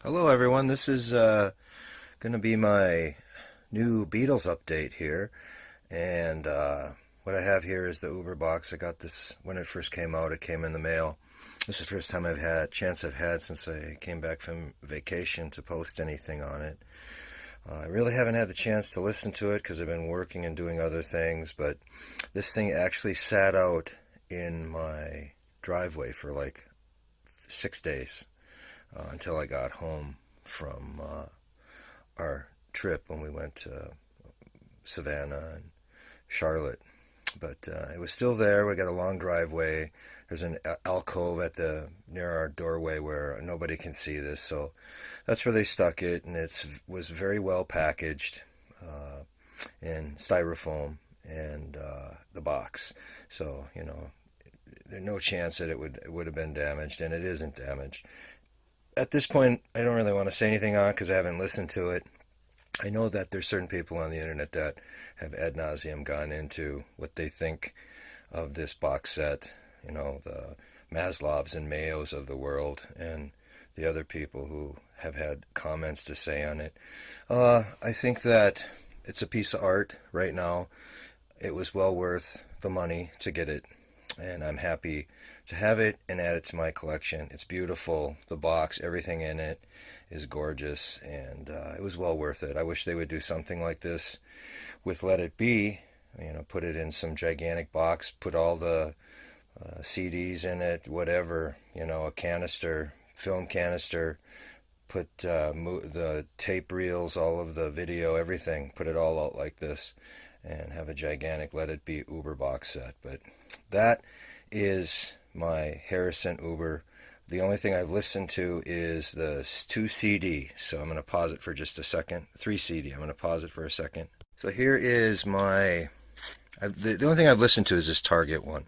Hello everyone, this is going to be my new Beatles update here, and what I have here is the Uber box. I got this when it first came out. It came in the mail. This is the first time I've had since I came back from vacation to post anything on it. I really haven't had the chance to listen to it because I've been working and doing other things, but this thing actually sat out in my driveway for like 6 days until I got home from our trip when we went to Savannah and Charlotte. But it was still there. We got a long driveway. There's an alcove at the near our doorway where nobody can see this, so that's where they stuck it, and it was very well packaged in styrofoam and the box. So there's no chance that it would have been damaged, and it isn't damaged. At this point, I don't really want to say anything on it because I haven't listened to it. I know that there's certain people on the internet that have ad nauseum gone into what they think of this box set, the Maslows and Mayos of the world, and the other people who have had comments to say on it. I think that it's a piece of art right now. It was well worth the money to get it, and I'm happy to have it and add it to my collection. It's beautiful. The box, everything in it is gorgeous, and it was well worth it. I wish they would do something like this with Let It Be. Put it in some gigantic box, put all the CDs in it, whatever, a canister, film canister, put the tape reels, all of the video, everything, put it all out like this, and have a gigantic Let It Be Uber box set. But that is my Harrison Uber. The only thing I've listened to is the 2 CD, so I'm going to pause it for just a second. 3 CD, I'm going to pause it for a second. So here is the only thing I've listened to is this Target one.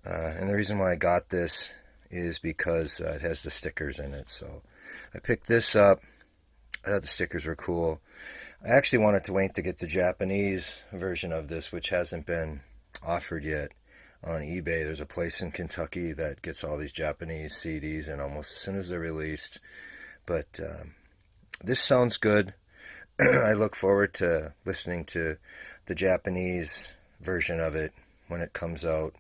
And the reason why I got this is because it has the stickers in it. So I picked this up. I thought the stickers were cool. I actually wanted to wait to get the Japanese version of this, which hasn't been offered yet on eBay. There's a place in Kentucky that gets all these Japanese CDs and almost as soon as they're released. But this sounds good. I look forward to listening to the Japanese version of it when it comes out,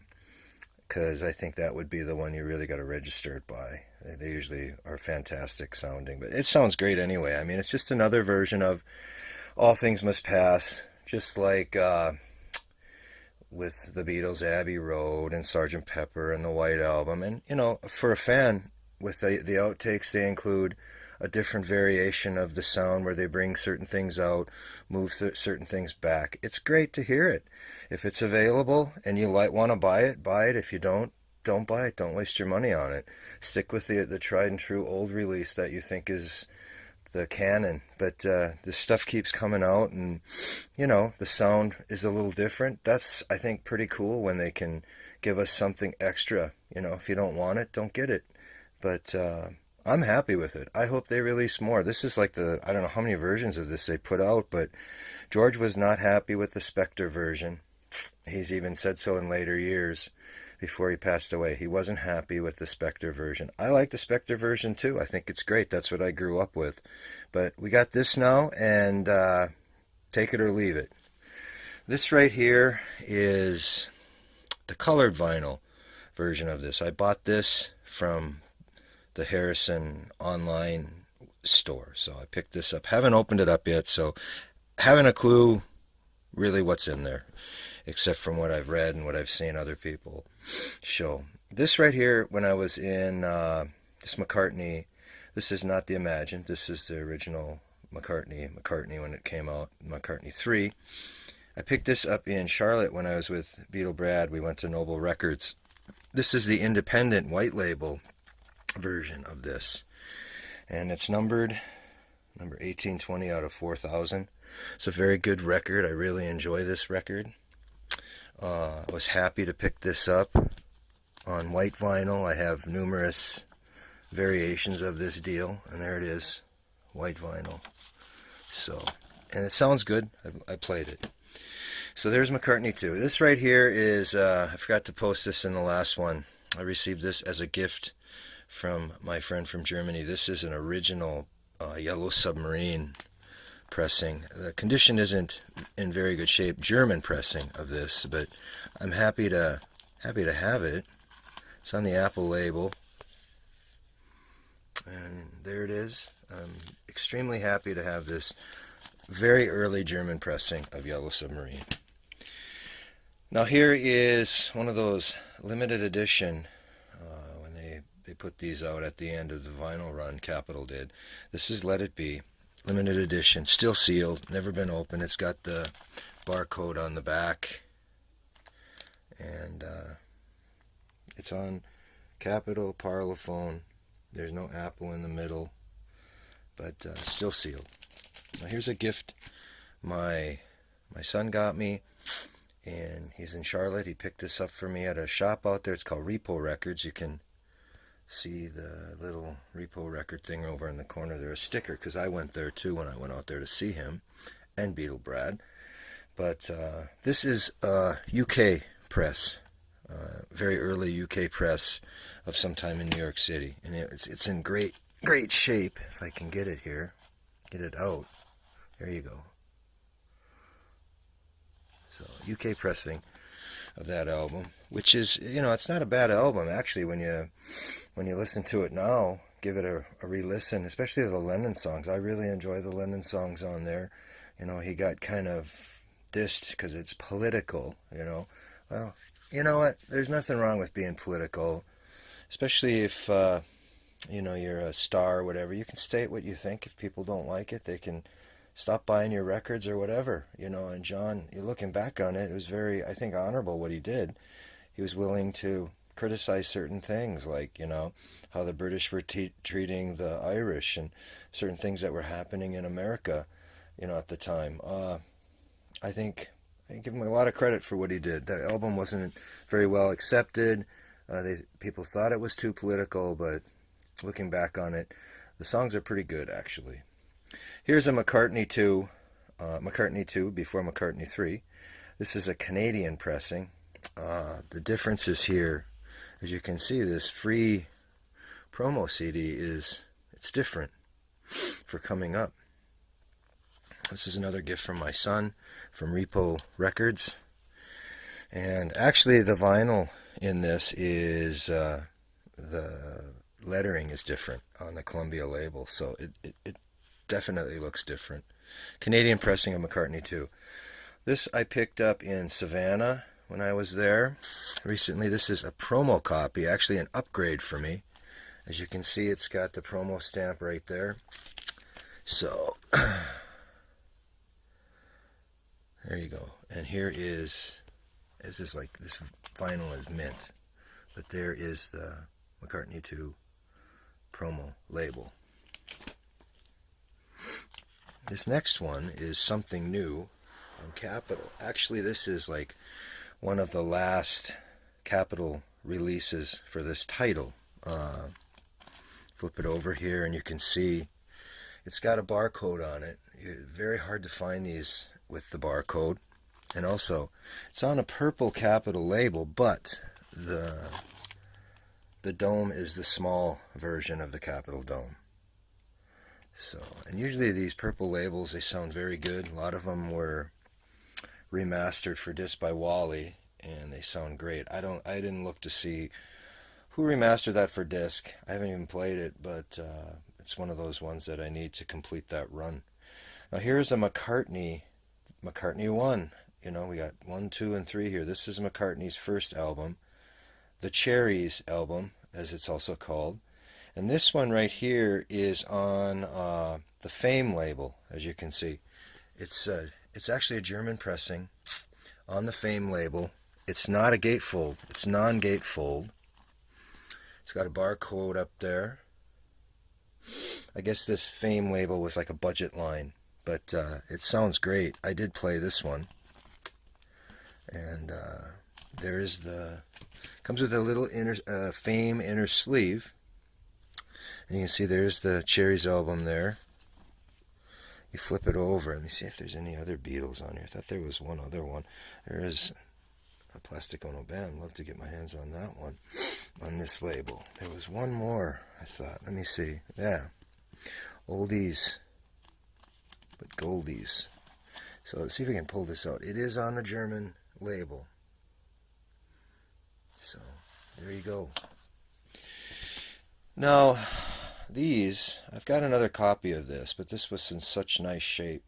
because I think that would be the one you really got to register it by. They usually are fantastic sounding, but it sounds great anyway. I mean, it's just another version of All Things Must Pass, just like with the Beatles' Abbey Road and Sgt. Pepper and the White Album. And, for a fan, with the outtakes, they include a different variation of the sound where they bring certain things out, move certain things back. It's great to hear it. If it's available and you want to buy it, buy it. If you don't buy it. Don't waste your money on it. Stick with the tried and true old release that you think is the canon. But this stuff keeps coming out, and the sound is a little different. That's, I think, pretty cool when they can give us something extra. If you don't want it, don't get it. But I'm happy with it. I hope they release more. This is like I don't know how many versions of this they put out, but George was not happy with the Spectre version. He's even said so in later years before he passed away. He wasn't happy with the Spectre version. I like the Spectre version too. I think it's great. That's what I grew up with. But we got this now, and take it or leave it. This right here is the colored vinyl version of this. I bought this from the Harrison online store, so I picked this up. Haven't opened it up yet, so haven't a clue really what's in there, except from what I've read and what I've seen other people show. This right here, when I was in this McCartney, this is not the Imagine, this is the original McCartney when it came out, McCartney 3. I picked this up in Charlotte when I was with Beatle Brad. We went to Noble Records. This is the independent white label version of this, and it's number 1820 out of 4000. It's a very good record. I really enjoy this record. I was happy to pick this up on white vinyl. I have numerous variations of this deal, and there it is, white vinyl. So, and it sounds good. I played it. So there's McCartney 2. This right here is, I forgot to post this in the last one. I received this as a gift from my friend from Germany. This is an original Yellow Submarine pressing. The condition isn't in very good shape, German pressing of this, but I'm happy to have it. It's on the Apple label, and there it is. I'm extremely happy to have this very early German pressing of Yellow Submarine. Now here is one of those limited edition, when they put these out at the end of the vinyl run, Capitol did. This is Let It Be, limited edition, still sealed, never been opened. It's got the barcode on the back, and it's on Capitol Parlophone. There's no Apple in the middle, but still sealed. Now here's a gift my son got me, and he's in Charlotte. He picked this up for me at a shop out there. It's called Repo Records. You can see the little Repo record thing over in the corner there, a sticker, because I went there too when I went out there to see him and Beatle Brad. But this is a UK press, very early UK press of sometime in New York City, and it's in great shape. If I can get it here, get it out. There you go. So UK pressing of that album, which is, it's not a bad album actually. When you listen to it now, give it a re-listen, especially the Lennon songs. I really enjoy the Lennon songs on there. He got kind of dissed because it's political. Well, you know what? There's nothing wrong with being political, especially if you're a star or whatever. You can state what you think. If people don't like it, they can stop buying your records or whatever, and John, you're looking back on it, it was very, I think, honorable what he did. He was willing to criticize certain things, like, how the British were treating the Irish and certain things that were happening in America, at the time. I think I give him a lot of credit for what he did. That album wasn't very well accepted. People thought it was too political, but looking back on it, the songs are pretty good, actually. Here's a McCartney 2, before McCartney 3. This is a Canadian pressing. The difference is here, as you can see, this free promo CD it's different for coming up. This is another gift from my son, from Repo Records. And actually the vinyl in this is, the lettering is different on the Columbia label, so it definitely looks different. Canadian pressing of McCartney 2. This I picked up in Savannah when I was there recently. This is a promo copy, actually an upgrade for me. As you can see, it's got the promo stamp right there. So, there you go. And here is like, this vinyl is mint, but there is the McCartney 2 promo label. This next one is something new on Capitol. Actually, this is like one of the last Capitol releases for this title. Flip it over here and you can see it's got a barcode on it. Very hard to find these with the barcode. And also, it's on a purple Capitol label, but the dome is the small version of the Capitol dome. So, and usually these purple labels, they sound very good. A lot of them were remastered for disc by Wally, and they sound great. I didn't look to see who remastered that for disc. I haven't even played it, but it's one of those ones that I need to complete that run. Now here's a McCartney 1. We got 1, 2, and 3 here. This is McCartney's first album, the Cherries album, as it's also called. And this one right here is on the Fame label, as you can see. It's actually a German pressing on the Fame label. It's not a gatefold. It's non-gatefold. It's got a barcode up there. I guess this Fame label was like a budget line, but it sounds great. I did play this one. And there is comes with a little Fame inner sleeve. And you can see there's the Cherries album there. You flip it over. Let me see if there's any other Beatles on here. I thought there was one other one. There is a Plastic Ono Band. Love to get my hands on that one on this label. There was one more, I thought. Let me see. Yeah. Oldies, but goldies. So let's see if we can pull this out. It is on a German label. So there you go. Now, these, I've got another copy of this, but this was in such nice shape.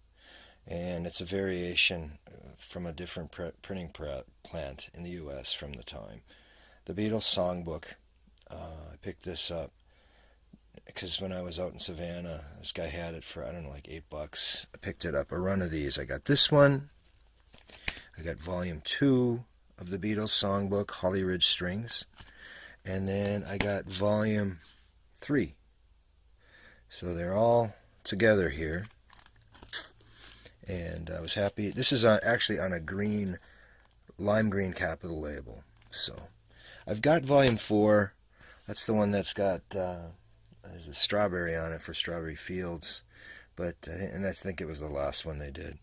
And it's a variation from a different printing plant in the U.S. from the time. The Beatles songbook. I picked this up because when I was out in Savannah, this guy had it for, I don't know, like $8. I picked it up, a run of these. I got this one. I got volume 2 of the Beatles songbook, Holly Ridge Strings. And then I got volume 3. So they're all together here. And I was happy. This is actually on a green, lime green Capitol label. So I've got volume 4. That's the one that's got, there's a strawberry on it for Strawberry Fields. And I think it was the last one they did.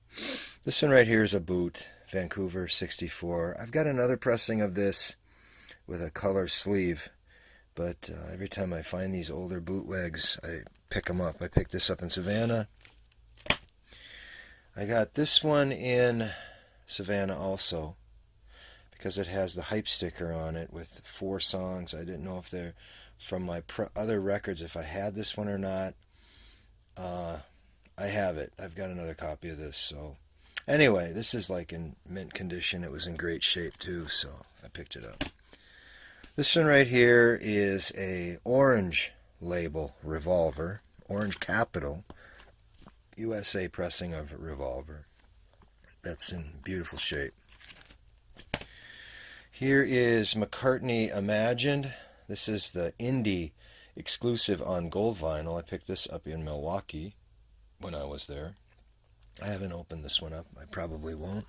This one right here is a boot, Vancouver 64. I've got another pressing of this with a color sleeve. But every time I find these older bootlegs, I pick them up. I picked this up in Savannah. I got this one in Savannah also because it has the hype sticker on it with 4 songs. I didn't know if they're from my other records, if I had this one or not. I have it. I've got another copy of this. So anyway, this is like in mint condition. It was in great shape too, so I picked it up. This one right here is a orange label Revolver, Orange Capital. USA pressing of Revolver. That's in beautiful shape. Here is McCartney Imagined. This is the indie exclusive on gold vinyl. I picked this up in Milwaukee when I was there. I haven't opened this one up. I probably won't.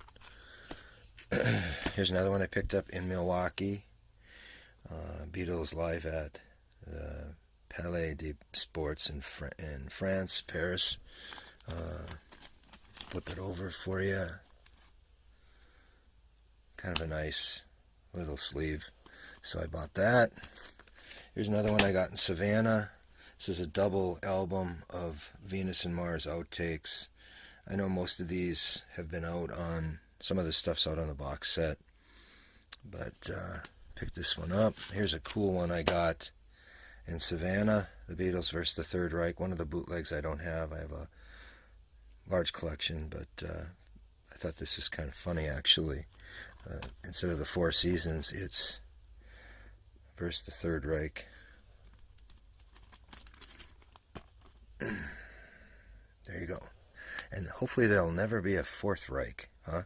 Here's another one I picked up in Milwaukee. Beatles live at the Palais des Sports in France, Paris. Flip it over for you. Kind of a nice little sleeve. So I bought that. Here's another one I got in Savannah. This is a double album of Venus and Mars outtakes. I know most of these have been out on, some of the stuff's out on the box set. But picked this one up. Here's a cool one I got in Savannah. The Beatles versus the Third Reich. One of the bootlegs I don't have. I have a large collection, but I thought this was kind of funny actually. Instead of the Four Seasons, it's versus the Third Reich. There you go. And hopefully there'll never be a Fourth Reich, huh?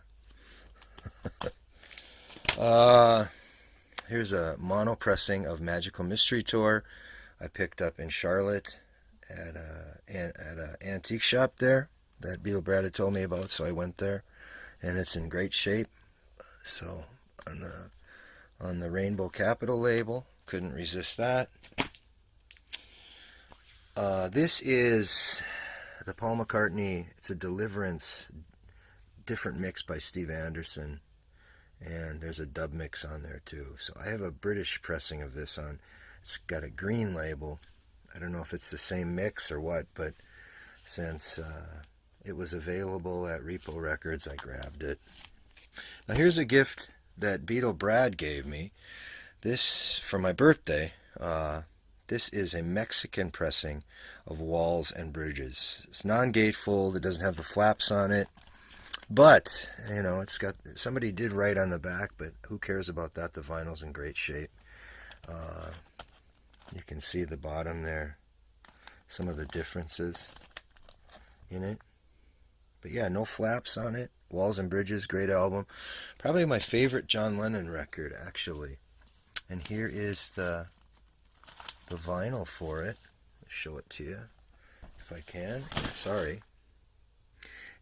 Here's a mono pressing of Magical Mystery Tour I picked up in Charlotte at a antique shop there that Beatle Brad had told me about, so I went there, and it's in great shape. So on the Rainbow Capital label, couldn't resist that. This is the Paul McCartney. It's a Deliverance different mix by Steve Anderson, and there's a dub mix on there too. So I have a British pressing of this on. It's got a green label. I don't know if it's the same mix or what, but since it was available at Repo Records, I grabbed it. Now here's a gift that Beatle Brad gave me. This, for my birthday, this is a Mexican pressing of Walls and Bridges. It's non-gatefold. It doesn't have the flaps on it. But, you know, it's got, somebody did write on the back, but who cares about that? The vinyl's in great shape. You can see the bottom there, some of the differences in it. But yeah, no flaps on it. Walls and Bridges, great album. Probably my favorite John Lennon record, actually. And here is the vinyl for it. I'll show it to you if I can. Sorry.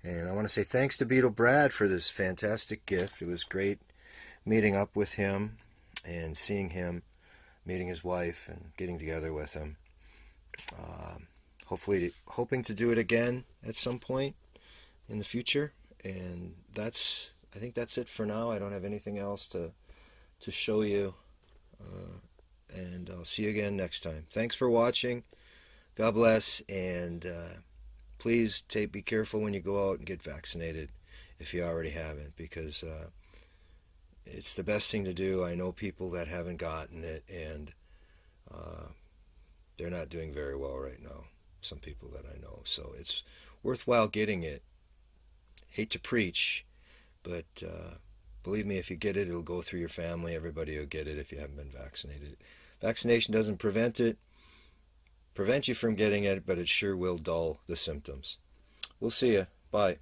And I want to say thanks to Beatle Brad for this fantastic gift. It was great meeting up with him and seeing him, meeting his wife and getting together with him. Hopefully, hoping to do it again at some point in the future. And that's I think that's it for now. I don't have anything else to show you. And I'll see you again next time. Thanks for watching. God bless, and please be careful when you go out and get vaccinated if you already haven't, because it's the best thing to do. I know people that haven't gotten it, and uh, they're not doing very well right now. Some people that I know. So it's worthwhile getting it. Hate to preach, but believe me, if you get it, it'll go through your family. Everybody will get it if you haven't been vaccinated. Vaccination doesn't prevent you from getting it, but it sure will dull the symptoms. We'll see you. Bye.